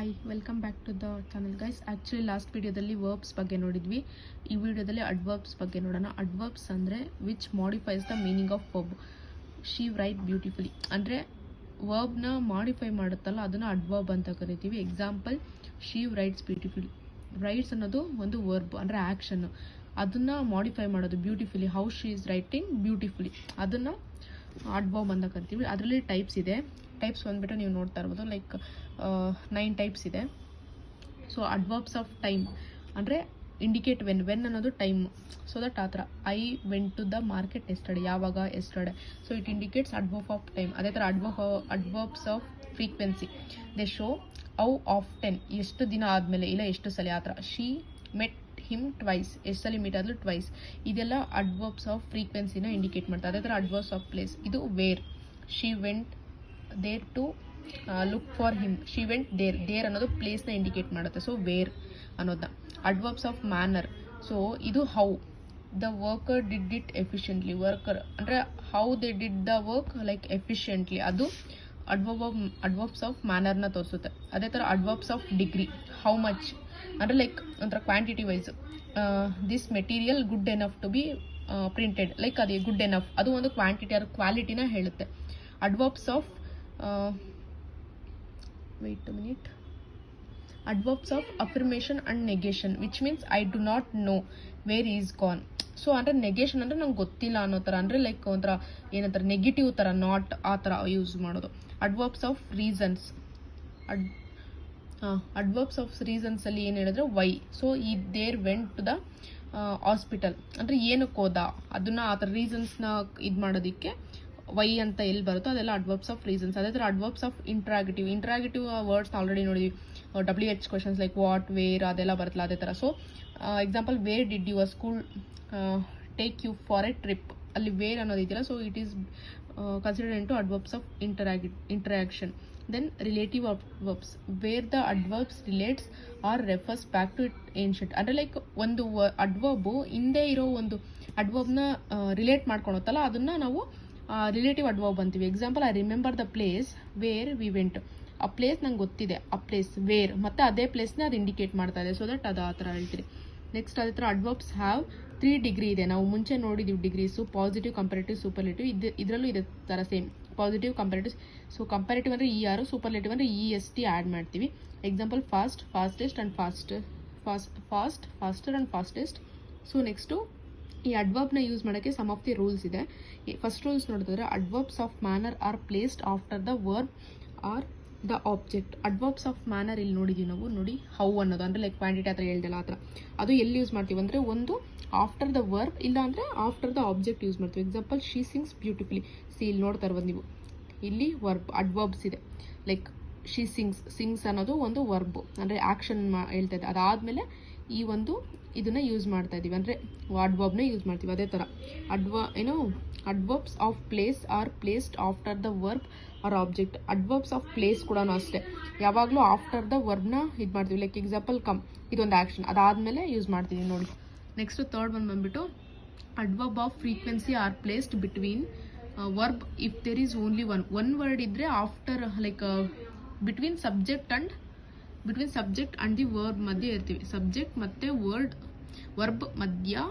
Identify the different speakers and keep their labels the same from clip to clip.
Speaker 1: Hi welcome back to the channel guys. Actually last ವಿಡಿಯೋದಲ್ಲಿ verbs ಬಗ್ಗೆ ನೋಡಿದ್ವಿ. ಈ ವಿಡಿಯೋದಲ್ಲಿ ಅಡ್ವರ್ಬ್ಸ್ ಬಗ್ಗೆ ನೋಡೋಣ. ಅಡ್ವರ್ಬ್ಸ್ ಅಂದರೆ which modifies the meaning of verb. She write beautifully ಅಂದರೆ ವರ್ಬ್ನ ಮಾಡಿಫೈ ಮಾಡುತ್ತಲ್ಲ ಅದನ್ನು ಅಡ್ವರ್ಬ್ ಅಂತ ಕರಿತೀವಿ. Example, she writes beautifully. Writes ಅನ್ನೋದು ಒಂದು ವರ್ಬ್ ಅಂದರೆ ಆ್ಯಕ್ಷನ್ನು, ಅದನ್ನು ಮಾಡಿಫೈ ಮಾಡೋದು beautifully. How she is writing beautifully, ಅದನ್ನು ಅಡ್ವರ್ಬ್ ಅಂತ ಕರಿತೀವಿ. ಅದರಲ್ಲಿ ಟೈಪ್ಸ್ ಇದೆ. ಟೈಪ್ಸ್ ಬಂದ್ಬಿಟ್ಟು ನೀವು ನೋಡ್ತಾ ಇರ್ಬೋದು, ಲೈಕ್ 9 ಟೈಪ್ಸ್ ಇದೆ. ಸೊ ಅಡ್ವರ್ಬ್ಸ್ ಆಫ್ ಟೈಮ್ ಅಂದರೆ ಇಂಡಿಕೇಟ್ ವೆನ್ ಅನ್ನೋದು ಟೈಮ್. ಸೊ ದಟ್ ಆ ಥರ I went to the market yesterday, ಯಾವಾಗ yesterday. So it indicates adverb of time. ಅದೇ ಥರ adverbs of frequency, they show how often, ಎಷ್ಟು ದಿನ ಆದಮೇಲೆ, ಇಲ್ಲ ಎಷ್ಟು ಸಲ, ಆ ಥರ. ಶಿ ಮೆಟ್ ಹಿಮ್ ಟ್ವೈಸ್, ಎಷ್ಟು ಸಲ ಮೀಟ್ ಆದರೂ ಟ್ವೈಸ್. ಇದೆಲ್ಲ ಅಡ್ವರ್ಬ್ಸ್ ಆಫ್ ಫ್ರೀಕ್ವೆನ್ಸಿನ ಇಂಡಿಕೇಟ್ ಮಾಡ್ತಾರೆ. ಅದೇ ಥರ ಅಡ್ವರ್ಬ್ಸ್ ಆಫ್ ಪ್ಲೇಸ್, ಇದು where. She went there to look for him, she went there ಅನ್ನೋದು ಪ್ಲೇಸ್ನ ಇಂಡಿಕೇಟ್ ಮಾಡುತ್ತೆ. ಸೊ ವೇರ್ ಅನ್ನೋದನ್ನ. ಅಡ್ವರ್ಬ್ಸ್ ಆಫ್ ಮ್ಯಾನರ್, ಸೊ ಇದು how the worker did it efficiently. Worker ಅಂದರೆ how they did the work like efficiently, ಅದು adverbs of ಮ್ಯಾನರ್ನ ತೋರಿಸುತ್ತೆ. ಅದೇ ಥರ adverbs of degree, how much ಅಂದರೆ ಲೈಕ್ ಒಂಥರ quantity wise. This material good enough to be printed, like ಅದು good enough, ಅದು ಒಂದು ಕ್ವಾಂಟಿಟಿ ಅದು ಕ್ವಾಲಿಟಿನ ಹೇಳುತ್ತೆ. Adverbs of adverbs of affirmation and negation, which means I do not no where is gone. So ಅಂದರೆ negation ಅಂದರೆ ನಂಗೆ ಗೊತ್ತಿಲ್ಲ ಅನ್ನೋ ಥರ, ಅಂದರೆ ಲೈಕ್ ಒಂಥರ ಏನಂತಾರೆ ನೆಗೆಟಿವ್ ಥರ, ನಾಟ್ ಆ ಥರ ಯೂಸ್ ಮಾಡೋದು. Adverbs of reasons, adverbs of reasons ಅಲ್ಲಿ ಏನು ಹೇಳಿದ್ರೆ ವೈ. ಸೊ ಈ there went to the hospital ಅಂದರೆ ಏನಕ್ಕೆ ಹೋದ, ಅದನ್ನ ಆ ಥರ ರೀಸನ್ಸ್ನ ಇದು ಮಾಡೋದಕ್ಕೆ ವೈ ಅಂತ ಎಲ್ಲಿ ಬರುತ್ತೋ ಅದೆಲ್ಲ ಅಡ್ವರ್ಬ್ಸ್ ಆಫ್ ರೀಸನ್ಸ್. ಅದೇ ಥರ ಅಡ್ವರ್ಬ್ಸ್ ಆಫ್ ಇಂಟ್ರಾಗೇಟಿವ್ ವರ್ಡ್ಸ್ನ ಆಲ್ರೆಡಿ ನೋಡಿದ್ವಿ. WH questions like what, where, ಅದೆಲ್ಲ ಬರುತ್ತಲ್ಲ ಅದೇ ಥರ. So example, where did your school take you for a trip, ಅಲ್ಲಿ ವೇರ್ ಅನ್ನೋದು ಇದೆಯಲ್ಲ, so it is considered into adverbs of interaction. Then relative adverbs, where the adverbs relates or refers back to it ancient, ಅಂದರೆ like ಒಂದು adverb ಹಿಂದೆ ಇರೋ ಒಂದು ಅಡ್ವರ್ಬ್ನ relate ಮಾಡ್ಕೊಳುತ್ತಲ್ಲ ಅದನ್ನ ನಾವು ರಿಲೇಟಿವ್ ಅಡ್ವರ್ಬ್ ಅಂತೀವಿ. Example, I remember the place where we went. ಆ place ನಂಗೆ ಗೊತ್ತಿದೆ, ಆ ಪ್ಲೇಸ್ ವೇರ್, ಮತ್ತೆ ಅದೇ ಪ್ಲೇಸ್ನ ಅದು ಇಂಡಿಕೇಟ್ ಮಾಡ್ತಾ ಇದೆ. ಸೊ ದಟ್ ಅದು ಆ ಥರ ಹೇಳ್ತೀರಿ. ನೆಕ್ಸ್ಟ್ ಅದೇ ಥರ ಅಡ್ವರ್ಬ್ಸ್ ಹ್ಯಾವ್ 3 ಡಿಗ್ರಿ ಇದೆ. ನಾವು ಮುಂಚೆ ನೋಡಿದ್ದೀವಿ ಡಿಗ್ರೀಸು, ಪಾಸಿಟಿವ್, ಕಂಪೇರೇಟಿವ್, ಸೂಪರ್ಲೇಟಿವ್. ಇದರಲ್ಲೂ ಇದೇ ಥರ same, positive, comparative. So comparative ಅಂದರೆ ER, ಸೂಪರ್ಲೇಟಿವ್ ಅಂದರೆ EST ಆ್ಯಡ್ ಮಾಡ್ತೀವಿ. Example, fast, fastest and faster and fastest. So next ಈ ಅಡ್ವರ್ಬ್ನ ಯೂಸ್ ಮಾಡೋಕ್ಕೆ ಸಮ್ ಆಫ್ ದಿ ರೂಲ್ಸ್ ಇದೆ. ಫಸ್ಟ್ ರೂಲ್ಸ್ ನೋಡಿದ್ರೆ, adverbs of manner R placed after the verb are the object. Adverbs of manner ಇಲ್ಲಿ ನೋಡಿದ್ದೀವಿ ನಾವು, ನೋಡಿ how ಅನ್ನೋದು ಅಂದರೆ ಲೈಕ್ ಕ್ವಾಂಟಿಟಿ ಆ ಥರ ಹೇಳ್ದಲ್ಲ ಆ ಥರ. ಅದು ಎಲ್ಲಿ ಯೂಸ್ ಮಾಡ್ತೀವಿ ಅಂದರೆ ಒಂದು ಆಫ್ಟರ್ ದ ವರ್ಬ್, ಇಲ್ಲ ಅಂದರೆ ಆಫ್ಟರ್ ದ ಆಬ್ಜೆಕ್ಟ್ ಯೂಸ್ ಮಾಡ್ತೀವಿ. Example, she sings beautifully. ಇಲ್ಲಿ ನೋಡ್ತಾ ಇರ್ಬೋದು ನೀವು, ಇಲ್ಲಿ ಅಡ್ವರ್ಬ್ಸ್ ಇದೆ. ಲೈಕ್ ಶಿ ಸಿಂಗ್ಸ್ ಅನ್ನೋದು ಒಂದು ವರ್ಬ್ ಅಂದರೆ ಆ್ಯಕ್ಷನ್ ಹೇಳ್ತಾ ಇದೆ. ಅದಾದಮೇಲೆ ಈ ಒಂದು ಇದನ್ನ ಯೂಸ್ ಮಾಡ್ತಾ ಇದೀವಿ, ಅಂದರೆ ಅಡ್ವರ್ಬ್ನ ಯೂಸ್ ಮಾಡ್ತೀವಿ. ಅದೇ ಥರ adverbs of place are placed after the verb or object. Adverbs of place ಕೂಡ ಅಷ್ಟೇ, ಯಾವಾಗಲೂ ಆಫ್ಟರ್ ದ ವರ್ಬ್ನ ಇದು ಮಾಡ್ತೀವಿ. ಲೈಕ್ ಎಕ್ಸಾಂಪಲ್, ಕಮ್, ಇದೊಂದು ಆ್ಯಕ್ಷನ್, ಅದಾದಮೇಲೆ ಯೂಸ್ ಮಾಡ್ತೀವಿ ನೋಡಿ. ನೆಕ್ಸ್ಟ್ ಥರ್ಡ್ ಒನ್ ಬಂದ್ಬಿಟ್ಟು, adverb of frequency are placed between verb if there is only one word ಇದ್ರೆ after, like between subject and the verb ಮಧ್ಯೆ ಇರ್ತೀವಿ. ಸಬ್ಜೆಕ್ಟ್ ಮತ್ತೆ ವರ್ಬ್ ಮಧ್ಯ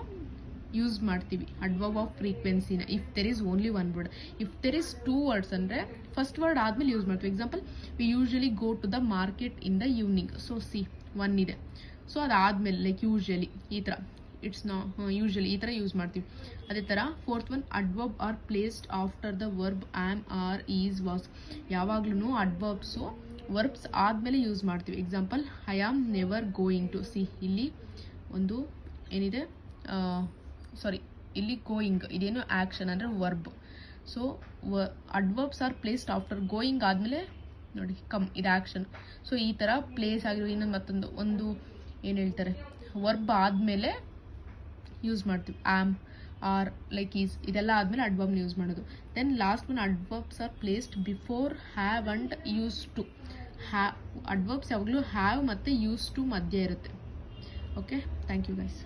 Speaker 1: ಯೂಸ್ ಮಾಡ್ತೀವಿ adverb of ಫ್ರೀಕ್ವೆನ್ಸಿನ. If there is only one word. If there is 2 words ಅಂದರೆ first word ಆದ್ಮೇಲೆ use ಮಾಡ್ತೀವಿ. Example, we usually go to the market in the evening. So one ಇದೆ. So ಅದಾದ್ಮೇಲೆ like usually ಈ ಥರ, it's usually ಈ ಥರ use ಮಾಡ್ತೀವಿ. ಅದೇ ಥರ fourth one, adverb are placed after the verb am, are, is, was. ಯಾವಾಗ್ಲೂ ಅಡ್ವರ್ಬ್ಸು ವರ್ಬ್ಸ್ ಆದಮೇಲೆ ಯೂಸ್ ಮಾಡ್ತೀವಿ. Example, I am never going to. ಇಲ್ಲಿ ಒಂದು ಏನಿದೆ, ಇಲ್ಲಿ ಗೋಯಿಂಗ್ ಇದೇನು ಆ್ಯಕ್ಷನ್ ಅಂದರೆ verb. So adverbs are placed after, going ಆದಮೇಲೆ ನೋಡಿ ಕಮ್, ಇದು ಆ್ಯಕ್ಷನ್. ಸೊ ಈ ಥರ ಪ್ಲೇಸ್ ಆಗಿರೋ ಇನ್ನೊಂದು ಮತ್ತೊಂದು ಏನು ಹೇಳ್ತಾರೆ, ವರ್ಬ್ ಆದಮೇಲೆ ಯೂಸ್ ಮಾಡ್ತೀವಿ. ಆಮ್, ಆರ್, ಲೈಕ್ ಈಸ್, ಇದೆಲ್ಲ ಆದಮೇಲೆ ಅಡ್ವರ್ಬ್ನ ಯೂಸ್ ಮಾಡೋದು. Then last one, adverbs are placed before have and use to. Adverbs ಯಾವಾಗಲೂ ಹ್ಯಾವ್ ಮತ್ತು ಯೂಸ್ ಟು ಮಧ್ಯೆ ಇರುತ್ತೆ. Okay, thank you guys.